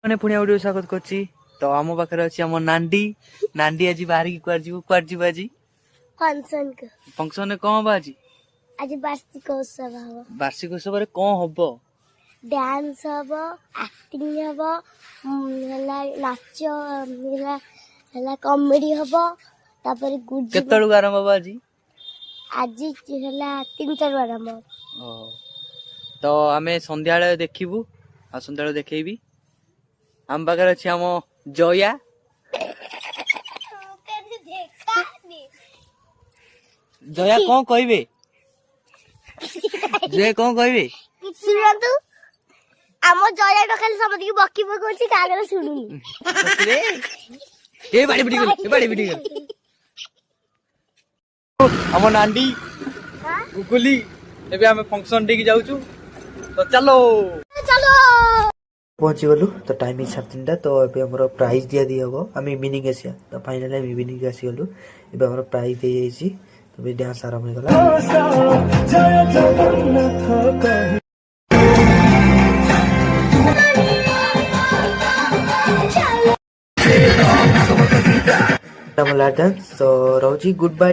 मैंने पुणी आउट स्वागत करछि। तो आम पाखे अच्छी आम नांडी नांडी आज बाहर की कुआर आज फंक्शन को फंक्शन में कौन बा आज वार्षिक उत्सव हब वार्षिक उत्सव कौन हम डांस हब एक्टिंग हब नाच कॉमेडी हब तापर केत आरंभ हम आज आज 3 आरंभ तो आम संध्या देखबू आ संध्या देखी आम पाखे अच्छी आम जया जया कौन कहबे जया कौन कहबे शुणु आम जया तो खाली समझ की बकी पकड़ कागर शुणुनी ए बाड़ी बिटी गली ए बाड़ी बिटी गली आम नांडी गुगुली एबे आमे फंक्शन डेकी जाउछु तो चलो चलो पहुंची गलु तो टाइम ही 3:30 तो एबे हमरो प्राइस दिया दी हबो हम इवनिंग एसिया तो फाइनली हम इवनिंग आसी गलु एबे हमरो प्राइस दे जाईची तो बे डांस आरंभ हो गला डांस तो रोजी गुड बाय।